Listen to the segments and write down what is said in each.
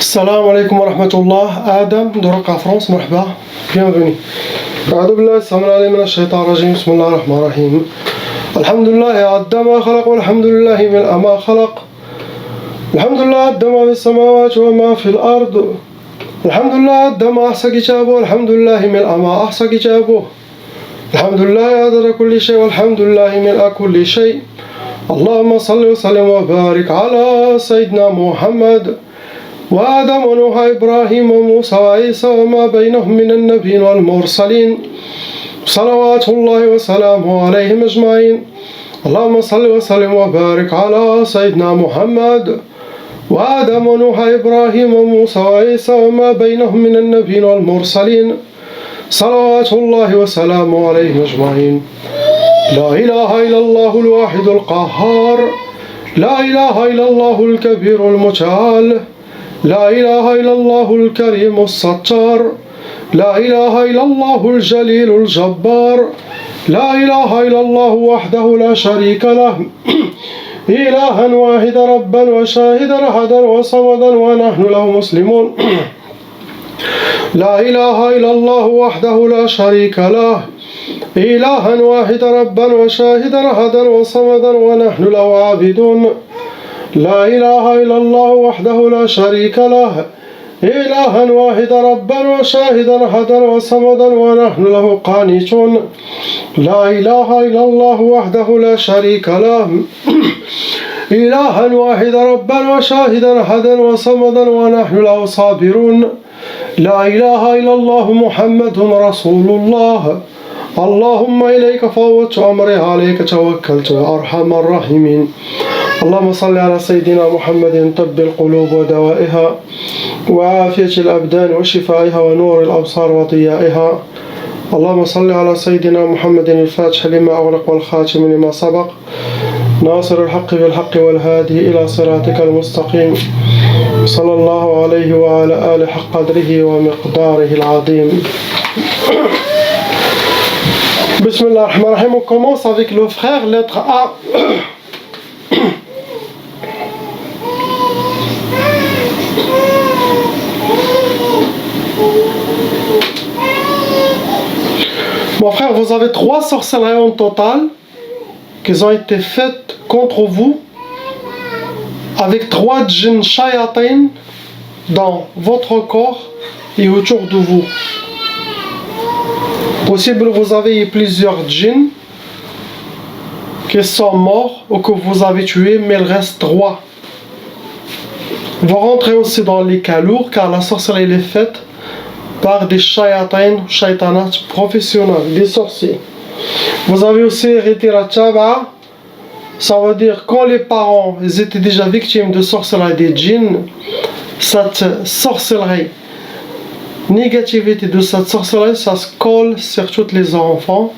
Salam alaikum wa rahmatullah. Adam de Raqqa France, مرحبا. Bienvenue. أعوذ بالله السميع العليم من الشيطان الرجيم. بسم الله الرحمن الرحيم. الحمد لله عد ما خلق والحمد لله ملء ما خلق. الحمد لله عد ما في السماوات وما في الأرض. الحمد لله عد ما أحصى كتابه والحمد لله ملء ما أحصى كتابه. الحمد لله عدد كل شيء والحمد لله ملء كل شيء. اللهم صل وسلم وبارك على سيدنا محمد وآدم ونوح إبراهيم وموسى وعيسى وما بينهم من النبيين والمرسلين صلوات الله وسلامه عليهم أجمعين. اللهم صل وسلم وبارك على سيدنا محمد وآدم ونوح إبراهيم وموسى وعيسى وما بينهم من النبيين والمرسلين صلوات الله وسلامه عليهم أجمعين. لا إله إلا الله الواحد القهار. لا إله إلا الله الكبير المتعال. لا إله إلا الله الكريم الستار. لا إله إلا الله الجليل الجبار. لا إله إلا الله وحده لا شريك له إلها واحدا ربا وشاهدا أحدا وصمدا ونحن له مسلمون. لا إله إلا الله وحده لا شريك له إلها واحدا ربا وشاهدا أحدا وصمدا ونحن له عابدون. لا إله إلا الله وحده لا شريك له إلها واحدا ربا وشاهدا أحدا وصمدا ونحن له قانتون. لا إله إلا الله وحده لا شريك له إلها واحدا ربا وشاهدا أحدا وصمدا ونحن له صابرون. لا إله إلا الله محمد رسول الله. اللهم إليك فوضت أمري عليك توكلت يا أرحم الراحمين. اللهم صل على سيدنا محمد طب القلوب ودوائها وعافية الأبدان وشفائها ونور الأبصار وضيائها. اللهم صل على سيدنا محمد الفاتح لما أغلق والخاتم لما سبق ناصر الحق بالحق والهادي إلى صراطك المستقيم. صلى الله عليه وعلى آله حق قدره ومقداره العظيم. Bismillah ar-Rahman ar-Rahim. On commence avec le frère, lettre A. Mon frère, vous avez 3 sorcelleries en total qui ont été faites contre vous avec 3 djinns shayatin dans votre corps et autour de vous. Possible vous avez eu plusieurs djinns qui sont morts ou que vous avez tués, mais il reste 3. Vous rentrez aussi dans les cas lourds car la sorcellerie est faite par des shayatins, shaytanat professionnels, des sorciers. Vous avez aussi hérité la tchaba, ça veut dire quand les parents ils étaient déjà victimes de sorcellerie des djinns, cette sorcellerie, négativité de cette sorcellerie, ça se colle sur tous les enfants.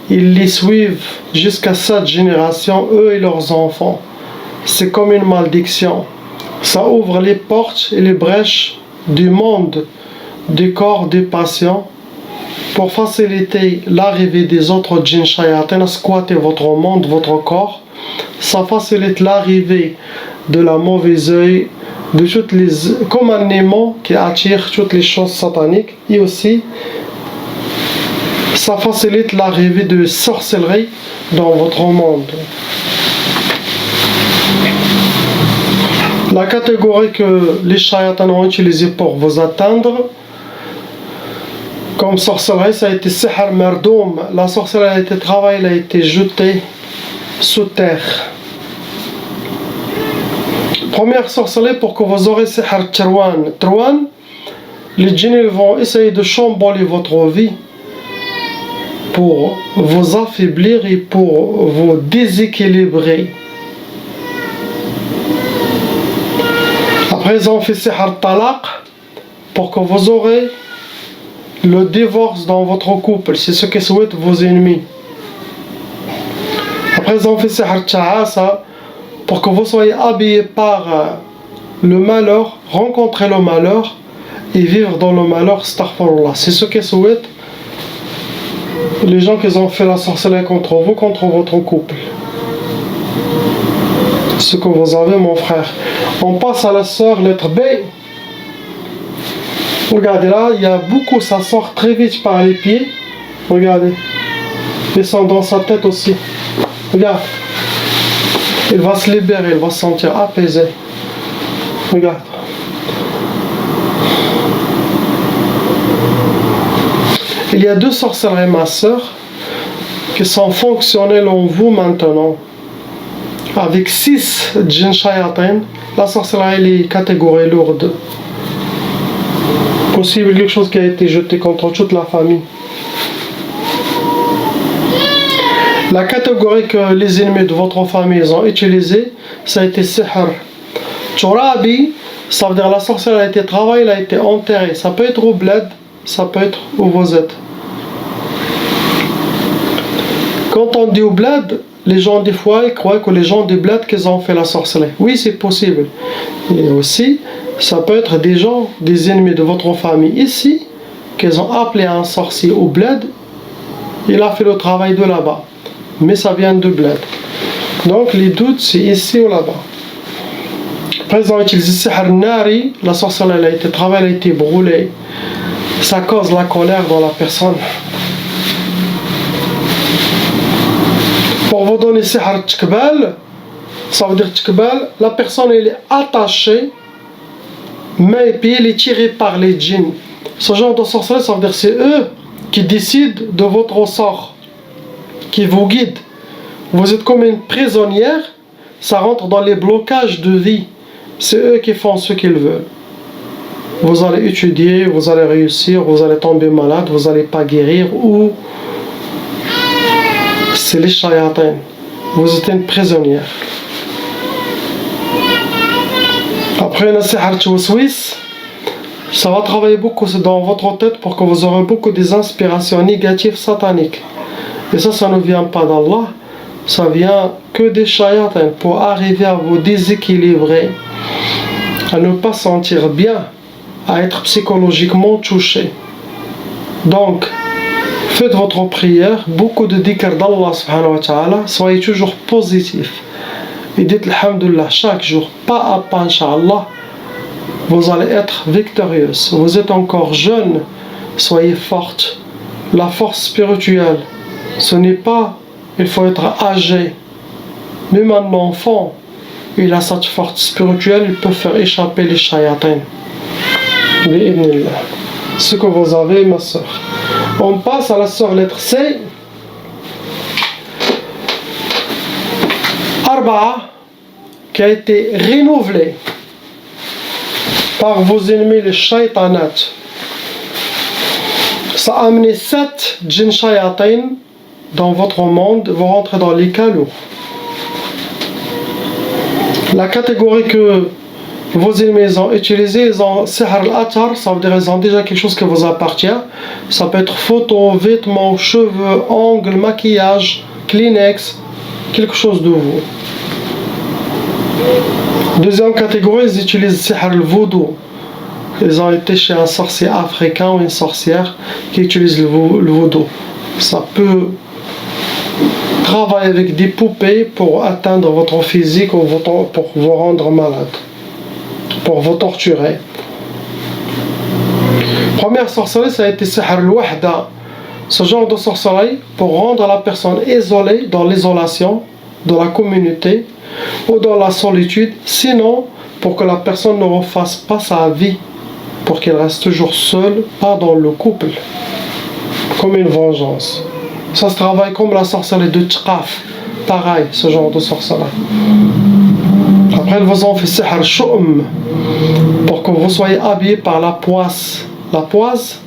Ils les suivent jusqu'à 7 générations, eux et leurs enfants. C'est comme une malédiction. Ça ouvre les portes et les brèches du monde, du corps des patients, pour faciliter l'arrivée des autres djinns shayatin à squatter votre monde, votre corps. Ça facilite l'arrivée de la mauvaise œil, de toutes les, comme un aimant qui attire toutes les choses sataniques, et aussi ça facilite l'arrivée de sorcellerie dans votre monde. La catégorie que les shayatans ont utilisée pour vous atteindre comme sorcellerie, ça a été sihr mardoum. La sorcellerie a été travaillée, elle a été jetée sous terre. Première sorcellerie pour que vous aurez sihr Trwan. Trwan, les djinns vont essayer de chambouler votre vie pour vous affaiblir et pour vous déséquilibrer. Après ils ont fait sihr talaq pour que vous aurez le divorce dans votre couple, c'est ce que souhaitent vos ennemis. Après ils ont fait sihr ta'asa pour que vous soyez habillés par le malheur, rencontrer le malheur et vivre dans le malheur, astaghfirullah. C'est ce que souhaitent les gens qui ont fait la sorcellerie contre vous, contre votre couple. Ce que vous avez, mon frère. On passe à la sœur, lettre B. Regardez là, il y a beaucoup, ça sort très vite par les pieds. Regardez. Descend dans sa tête aussi. Regarde. Il va se libérer, il va se sentir apaisé. Regarde. Il y a 2 sorcelleries, ma soeur, qui sont fonctionnelles en vous maintenant. Avec 6 djinn shayatin, la sorcellerie elle est catégorie lourde. Possible quelque chose qui a été jeté contre toute la famille. La catégorie que les ennemis de votre famille ont utilisée, ça a été sihr. Turabi, ça veut dire la sorcellerie a été travaillée, elle a été enterrée. Ça peut être au bled, ça peut être où vous êtes. Quand on dit au bled, les gens des fois ils croient que les gens du bled qu'ils ont fait la sorcellerie. Oui, c'est possible. Et aussi, ça peut être des gens, des ennemis de votre famille ici, qu'ils ont appelé un sorcier au bled. Il a fait le travail de là-bas. Mais ça vient de bled. Donc les doutes, c'est ici ou là-bas. Après, ils ont utilisé sihr nari, la sorcellerie elle a été travaillée, elle a été brûlée. Ça cause la colère dans la personne. Pour vous donner sihr tkbal, ça veut dire tkbal, la personne elle est attachée, main et pied, elle est tirée par les djinns. Ce genre de sorcellerie, ça veut dire c'est eux qui décident de votre sort, qui vous guident. Vous êtes comme une prisonnière, ça rentre dans les blocages de vie. C'est eux qui font ce qu'ils veulent. Vous allez étudier, vous allez réussir, vous allez tomber malade, vous n'allez pas guérir, ou c'est les shayatins. Vous êtes une prisonnière. Après, le sihr tawaswis, ça va travailler beaucoup dans votre tête pour que vous aurez beaucoup des inspirations négatives sataniques. Et ça ne vient pas d'Allah, ça vient que des shayatins pour arriver à vous déséquilibrer, à ne pas sentir bien, à être psychologiquement touché. Donc, faites votre prière, beaucoup de dhikr d'Allah subhanahu wa ta'ala, soyez toujours positif. Et dites alhamdulillah chaque jour, pas à pas, incha'Allah, vous allez être victorieuse. Vous êtes encore jeune, soyez forte. La force spirituelle, ce n'est pas, il faut être âgé. Même un enfant, il a cette force spirituelle, il peut faire échapper les shayatins. Ce que vous avez, ma soeur. On passe à la soeur lettre C. Arba'a, qui a été renouvelée par vos ennemis les shaytanat. Ça a amené 7 djinn shayatin dans votre monde, vous rentrez dans les calots. La catégorie que vos ennemis ont utilisée, ils ont sihr al-athar, ça veut dire qu'ils ont déjà quelque chose qui vous appartient. Ça peut être photos, vêtements, cheveux, ongles, maquillage, Kleenex, quelque chose de vous. Deuxième catégorie, ils utilisent sihr al-voodoo. Ils ont été chez un sorcier africain ou une sorcière qui utilise le voodoo. Ça peut travailler avec des poupées pour atteindre votre physique ou pour vous rendre malade, pour vous torturer. Première sorcellerie, ça a été sihr al-wahda. Ce genre de sorcellerie pour rendre la personne isolée dans l'isolation de la communauté ou dans la solitude, sinon pour que la personne ne refasse pas sa vie, pour qu'elle reste toujours seule, pas dans le couple, comme une vengeance. Ça se travaille comme la sorcellerie de Tchaf, pareil, ce genre de sorcellerie. Après, ils vous ont fait sihr shum, pour que vous soyez habillé par la poisse. La poisse,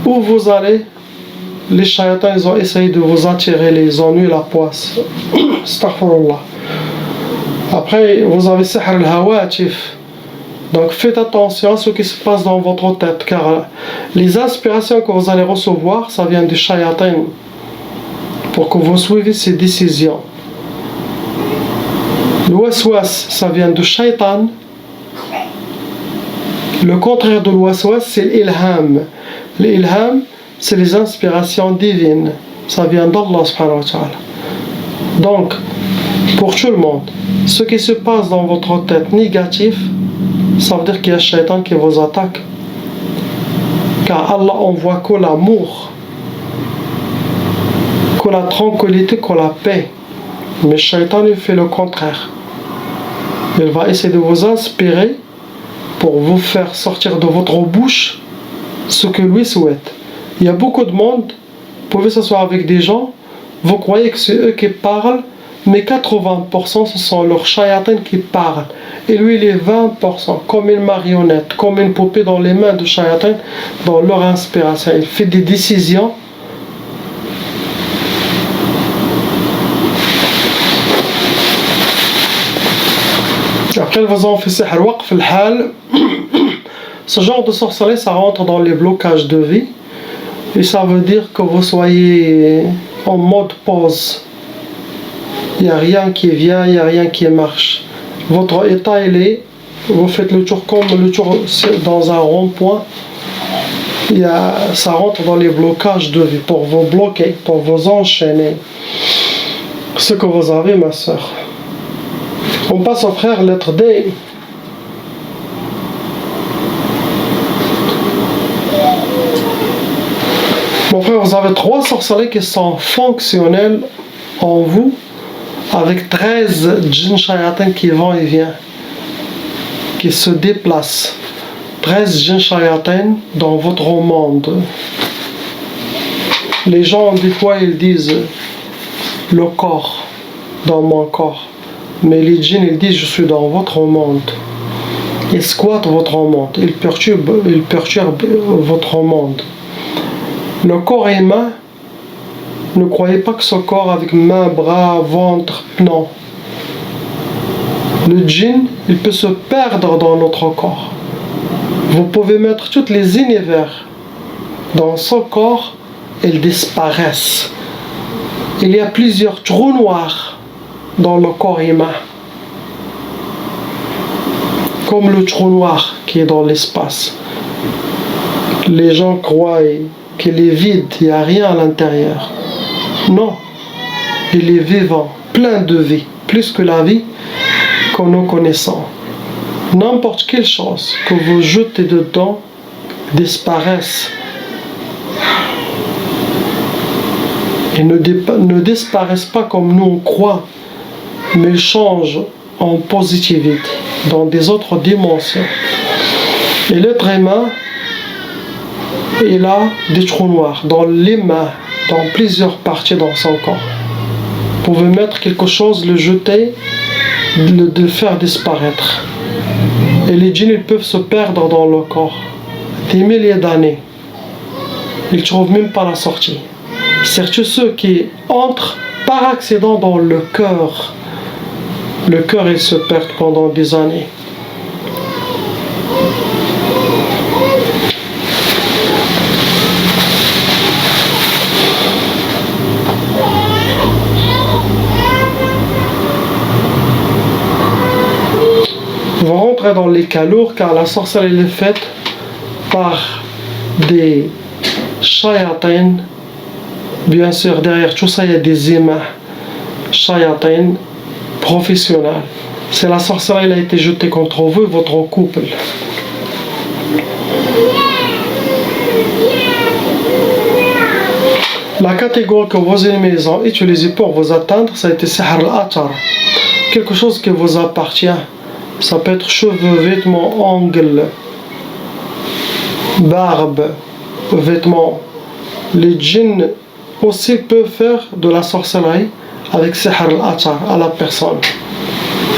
où vous allez, les shayatans, ils ont essayé de vous attirer les ennuis, la poisse. Astaghfirullah. Après, vous avez sihr al-hawatif. Donc faites attention à ce qui se passe dans votre tête, car les inspirations que vous allez recevoir, ça vient du shayatin, pour que vous suiviez ces décisions. Le waswas, ça vient du shaitan. Le contraire de l'waswas, c'est l'ilham. L'ilham, c'est les inspirations divines. Ça vient d'Allah subhanahu wa ta'ala. Donc, pour tout le monde, ce qui se passe dans votre tête négatif, ça veut dire qu'il y a un shaitan qui vous attaque. car Allah envoie que l'amour, que la tranquillité, que la paix. Mais le shaitan il fait le contraire. Il va essayer de vous inspirer pour vous faire sortir de votre bouche ce que lui souhaite. Il y a beaucoup de monde, vous pouvez s'asseoir avec des gens, vous croyez que c'est eux qui parlent, mais 80% ce sont leurs shayatins qui parlent. Et lui il est 20%, comme une marionnette, comme une poupée dans les mains de shayatins, dans leur inspiration. Il fait des décisions. Après vous en faites sihr waqf al-hal. Ce genre de sorcellerie, ça rentre dans les blocages de vie. Et ça veut dire que vous soyez en mode pause. Il n'y a rien qui vient, il n'y a rien qui marche. Votre état, il est, vous faites le tour comme le tour dans un rond-point. Ça rentre dans les blocages de vie pour vous bloquer, pour vous enchaîner. Ce que vous avez, ma soeur. On passe au frère, lettre D. Mon frère, vous avez 3 sorcelleries qui sont fonctionnelles en vous, avec 13 djinns shayatins qui vont et viennent, qui se déplacent. 13 djinns shayatins dans votre monde. Les gens, des fois, ils disent le corps, dans mon corps. Mais les djinns, ils disent je suis dans votre monde. Ils squattent votre monde. Ils perturbent votre monde. Le corps humain, ne croyez pas que ce corps avec mains, bras, ventre, non. Le djinn, il peut se perdre dans notre corps. Vous pouvez mettre tous les univers dans ce corps, ils disparaissent. Il y a plusieurs trous noirs dans le corps humain. Comme le trou noir qui est dans l'espace. Les gens croient qu'il est vide, il n'y a rien à l'intérieur. Non, il est vivant, plein de vie, plus que la vie que nous connaissons. N'importe quelle chose que vous jetez dedans disparaisse. Et ne disparaissent pas comme nous on croit, mais changent en positivité, dans des autres dimensions. Et l'être humain, il a des trous noirs dans les mains, dans plusieurs parties dans son corps. Vous pouvez mettre quelque chose, le jeter, le faire disparaître. Et les djinns, ils peuvent se perdre dans le corps des milliers d'années. Ils ne trouvent même pas la sortie. Surtout ceux qui entrent par accident dans le cœur. Le cœur, il se perd pendant des années. Vous rentrez dans les cas lourds car la sorcellerie est faite par des shayatins. Bien sûr, derrière tout ça, il y a des humains shayatins professionnels. C'est la sorcellerie qui a été jetée contre vous et votre couple. La catégorie que vos ennemis ont utilisée pour vous atteindre, ça a été sihr al-atar. Quelque chose qui vous appartient. Ça peut être cheveux, vêtements, ongles, barbe, vêtements. Les djinns aussi peuvent faire de la sorcellerie avec sihr al-atar à la personne.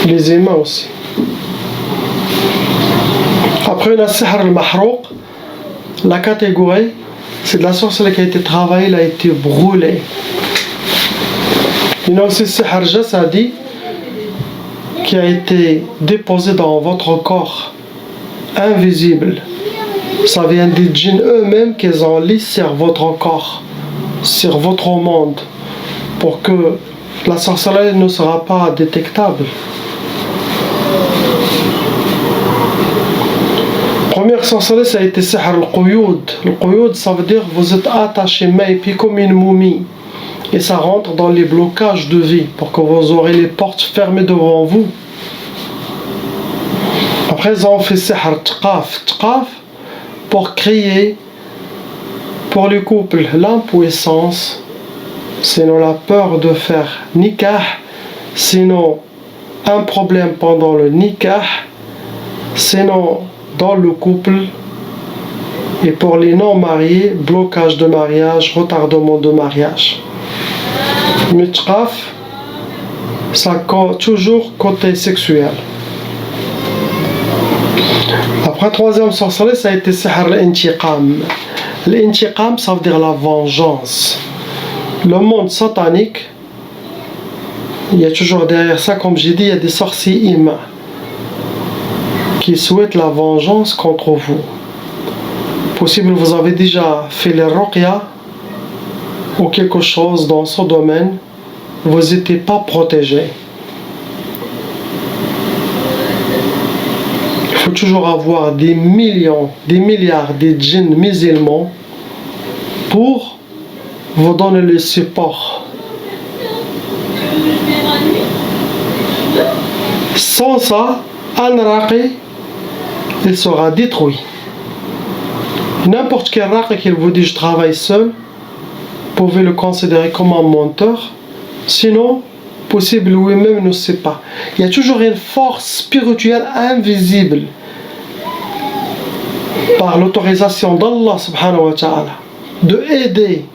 Les humains aussi. Après la sihr al-mahrouq, la catégorie, c'est de la sorcellerie qui a été travaillée, elle a été brûlée. Il y a aussi sihr jasadi qui a été déposé dans votre corps, invisible. Ça vient des djinns eux-mêmes qu'ils ont mis sur votre corps, sur votre monde, pour que la sorcellerie ne sera pas détectable. Première sorcellerie, ça a été sihr al-quyud. Le quyud, ça veut dire vous êtes attaché main et pied comme une momie. Et ça rentre dans les blocages de vie pour que vous aurez les portes fermées devant vous. Après, ils ont fait sihr tqaf. Tqaf pour créer Pour les couples, l'impuissance, sinon la peur de faire nikah, sinon un problème pendant le nikah, sinon dans le couple. Et pour les non-mariés, blocage de mariage, retardement de mariage. Mitraf, ça compte toujours côté sexuel. Après, troisième sorcellerie, ça a été sihr al-intiqam. L'intiqam, ça veut dire la vengeance. Le monde satanique, il y a toujours derrière ça, comme j'ai dit, il y a des sorciers humains qui souhaitent la vengeance contre vous. Possible vous avez déjà fait les ruqya ou quelque chose dans ce domaine, vous n'étiez pas protégé. Il faut toujours avoir des millions, des milliards de djinns musulmans pour vous donner le support. Sans ça, Al-Raqi, il sera détruit. N'importe quel raqi qui vous dit je travaille seul, vous pouvez le considérer comme un menteur. Sinon, possible lui-même ne sait pas. Il y a toujours une force spirituelle invisible par l'autorisation d'Allah subhanahu wa ta'ala de aider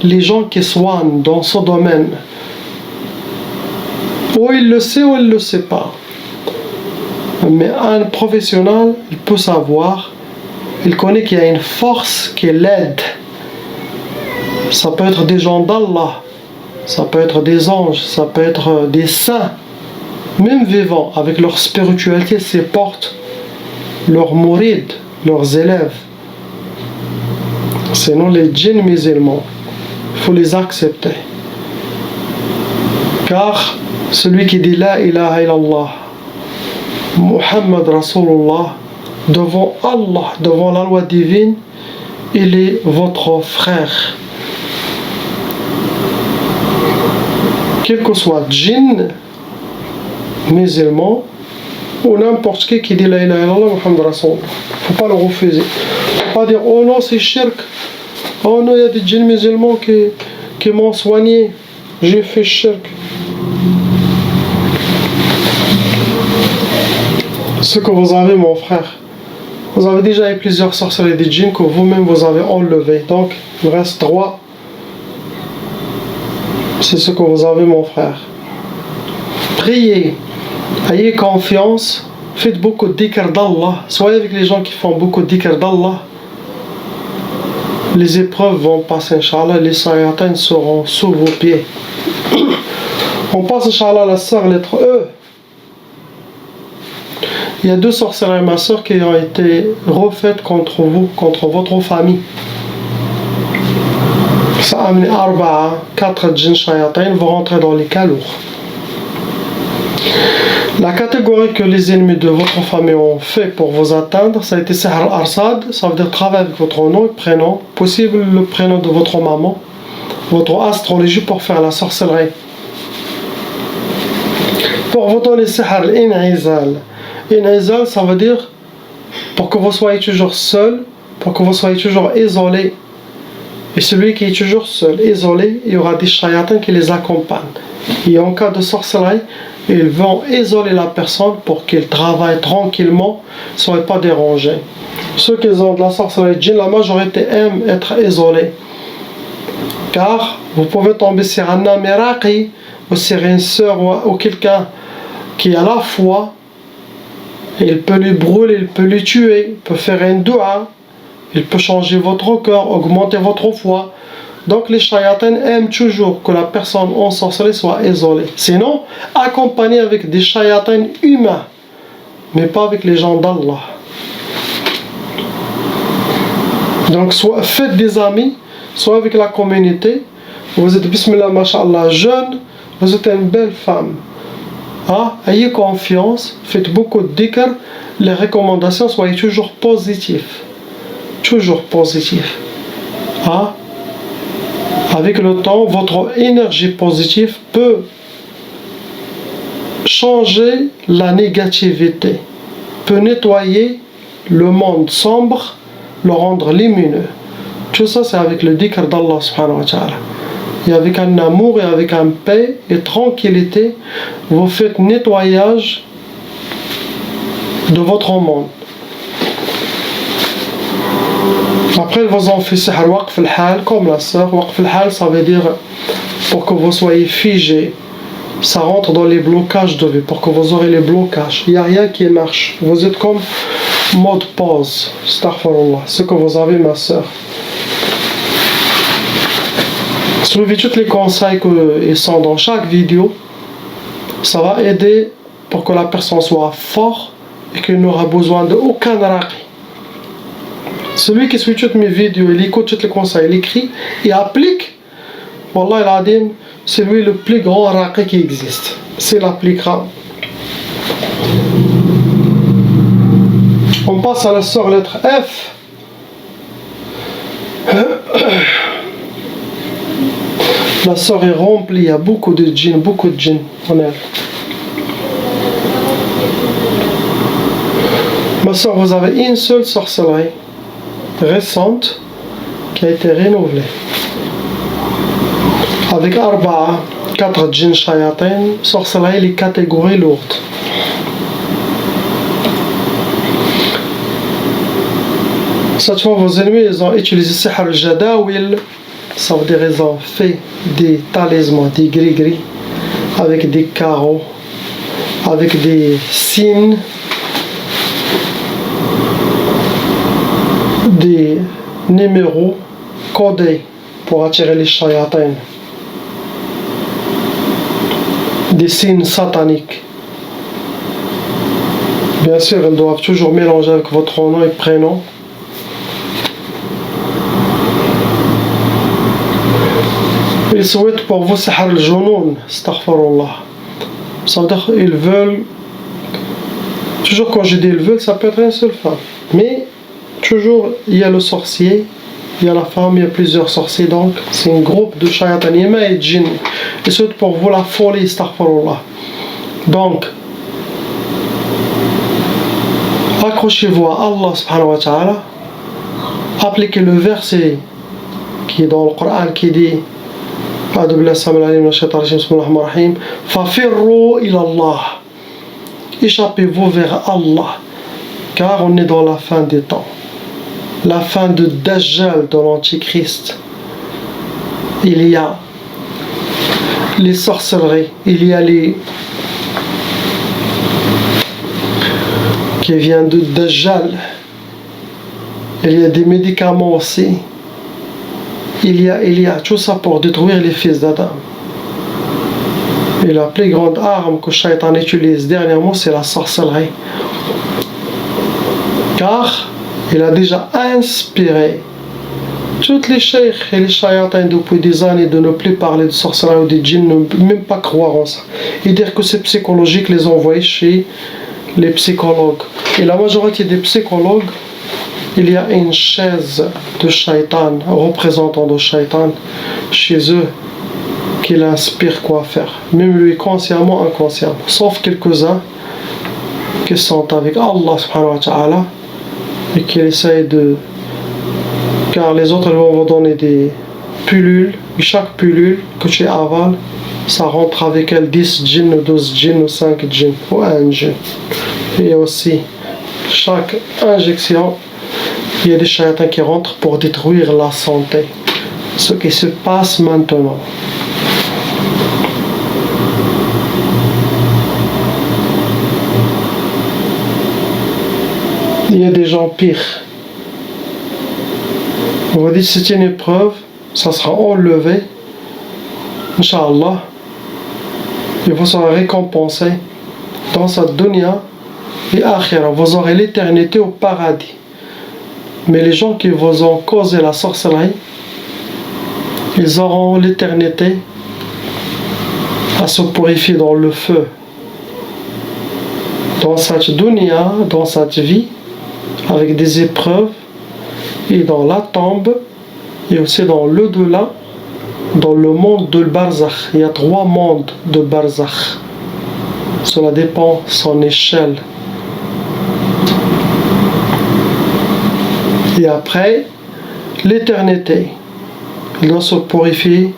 les gens qui soignent dans ce domaine. Ou il le sait ou il ne le sait pas. Mais un professionnel, il peut savoir, il connaît qu'il y a une force qui l'aide. Ça peut être des gens d'Allah, ça peut être des anges, ça peut être des saints, même vivants, avec leur spiritualité, ces portes, leurs mourides, leurs élèves. Sinon les djinns musulmans, il faut les accepter. Car celui qui dit La ilaha illallah, Muhammad Rasulullah, devant Allah, devant la loi divine, il est votre frère. Quel que soit djinn, musulman, ou n'importe qui dit La ilaha illallah, Muhammad Rasulullah. Il ne faut pas le refuser. Il ne faut pas dire oh non, c'est shirk. Oh non, il y a des djinns musulmans qui m'ont soigné. J'ai fait shirk. Ce que vous avez, mon frère, vous avez déjà eu plusieurs sorcelleries des djinns que vous-même vous avez enlevé. Donc, il reste 3. C'est ce que vous avez, mon frère. Priez, ayez confiance, faites beaucoup de dhikr d'Allah. Soyez avec les gens qui font beaucoup de dhikr d'Allah. Les épreuves vont passer, Inch'Allah, les sayatins seront sous vos pieds. On passe, Inch'Allah, à la sœur lettre E. Il y a 2 sorcelleries, ma sœur, qui ont été refaites contre vous, contre votre famille. Ça a amené 4 djinns shayatin, vont rentrer dans les cas lourds. La catégorie que les ennemis de votre famille ont fait pour vous atteindre, ça a été Sihr al-Arsad, ça veut dire travail avec votre nom et prénom, possible le prénom de votre maman, votre astrologie pour faire la sorcellerie. Pour vous donner Sihr al-In'izal. In'izal, ça veut dire pour que vous soyez toujours seul, pour que vous soyez toujours isolé. Et celui qui est toujours seul, isolé, il y aura des shayatins qui les accompagnent. Et en cas de sorcellerie, ils vont isoler la personne pour qu'il travaille tranquillement, ne soit pas dérangé. Ceux qui ont de la sorcellerie djinn, la majorité aiment être isolés. Car vous pouvez tomber sur un ami raqi, ou sur une sœur ou quelqu'un qui a la foi. Il peut lui brûler, il peut lui tuer, il peut faire un dua, il peut changer votre cœur, augmenter votre foi. Donc les shayatins aiment toujours que la personne en sorcellerie soit isolée. Sinon, accompagnée avec des shayatins humains, mais pas avec les gens d'Allah. Donc soit faites des amis, soit avec la communauté. Vous êtes bismillah masha'Allah jeune, vous êtes une belle femme. Ah, ayez confiance, faites beaucoup de dhikr, les recommandations soient toujours positives. Toujours positives. Ah, avec le temps, votre énergie positive peut changer la négativité, peut nettoyer le monde sombre, le rendre lumineux. Tout ça, c'est avec le dhikr d'Allah subhanahu wa ta'ala. Et avec un amour et avec un paix et tranquillité, vous faites nettoyage de votre monde. Après, ils vous ont fait sihr waqf al-hal, comme la sœur. Waqf al-hal, ça veut dire pour que vous soyez figé. Ça rentre dans les blocages de vie, pour que vous aurez les blocages. Il n'y a rien qui marche. Vous êtes comme mode pause. Astaghfirullah. Ce que vous avez, ma sœur. Suivez tous les conseils qui sont dans chaque vidéo. Ça va aider pour que la personne soit forte et qu'il n'aura besoin d'aucun raqi. Celui qui suit toutes mes vidéos, il écoute tous les conseils, il écrit, il applique. Wallah al-Adim, c'est lui le plus grand raqi qui existe. C'est l'appliquera. On passe à la sœur lettre F. La sœur est remplie, il y a beaucoup de djinns en elle. Ma sœur, vous avez une seule sorcellerie récente qui a été renouvelée. Avec 4 djinns shayatin, sorcellerie les catégories lourdes. Cette fois, vos ennemis, ils ont utilisé sihr al-jadawil. Ça veut dire qu'ils ont fait des talismans, des gris-gris, avec des carreaux, avec des signes, des numéros codés pour attirer les shayatins, des signes sataniques. Bien sûr, ils doivent toujours mélanger avec votre nom et prénom. Ils souhaitent pour vous sihr al-junoun, astaghfirullah. Ça veut dire qu'ils veulent, toujours quand je dis ils veulent, ça peut être une seule femme. Mais toujours il y a le sorcier, il y a la femme, il y a plusieurs sorciers, donc c'est un groupe de shayatan yama et djinn. Ils souhaitent pour vous la folie, astaghfirullah. Donc, accrochez-vous à Allah subhanahu wa ta'ala, appliquez le verset qui est dans le Coran qui dit أعوذ بالله السميع العليم من الشيطان الرجيم بسم الله الرحمن الرحيم ففروا إلى الله. Échappez-vous vers Allah, car on est dans la fin des temps, la fin de Dajjal, de l'Antichrist. Il y a les sorcelleries, il y a les qui viennent de Dajjal, il y a des médicaments aussi. Il y a tout ça pour détruire les fils d'Adam. Et la plus grande arme que Shaitan utilise dernièrement, c'est la sorcellerie. Car il a déjà inspiré toutes les cheikhs et les shayatins depuis des années de ne plus parler de sorcellerie ou de djinns, ne même pas croire en ça. Et dire que c'est psychologique, les envoyer chez les psychologues. Et la majorité des psychologues, il y a une chaise de shaitan, représentant de shaitan, chez eux, qui l'inspire quoi faire. Même lui, consciemment, inconsciemment. Sauf quelques-uns qui sont avec Allah subhanahu wa ta'ala et qui essayent de... Car les autres vont vous donner des pilules, et chaque pilule que tu avales, ça rentre avec elle 10 djinns, ou 12 djinns, ou 5 djinns, ou 1 djinn. Et aussi, chaque injection, il y a des shayatans qui rentrent pour détruire la santé. Ce qui se passe maintenant. Il y a des gens pires. On va dire que c'est une épreuve, ça sera enlevé. Inch'Allah. Et vous serez récompensé dans cette dunya et akhira. Vous aurez l'éternité au paradis. Mais les gens qui vous ont causé la sorcellerie, ils auront l'éternité à se purifier dans le feu. Dans cette dunya, dans cette vie, avec des épreuves, et dans la tombe, et aussi dans l'au-delà, dans le monde de Barzakh. Il y a 3 mondes de Barzakh. Cela dépend de son échelle. Et après, l'éternité. Il doit se purifier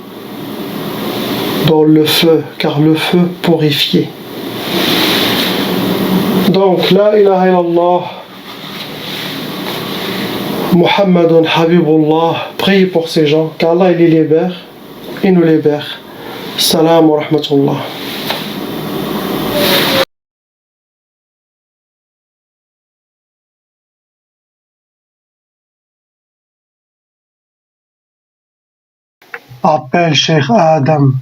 dans le feu, car le feu purifie. Donc, la ilaha illallah, Muhammadun Habibullah, priez pour ces gens, qu'Allah il les libère, et nous libère. Salam wa rahmatullah. Appelle Cheikh Adam.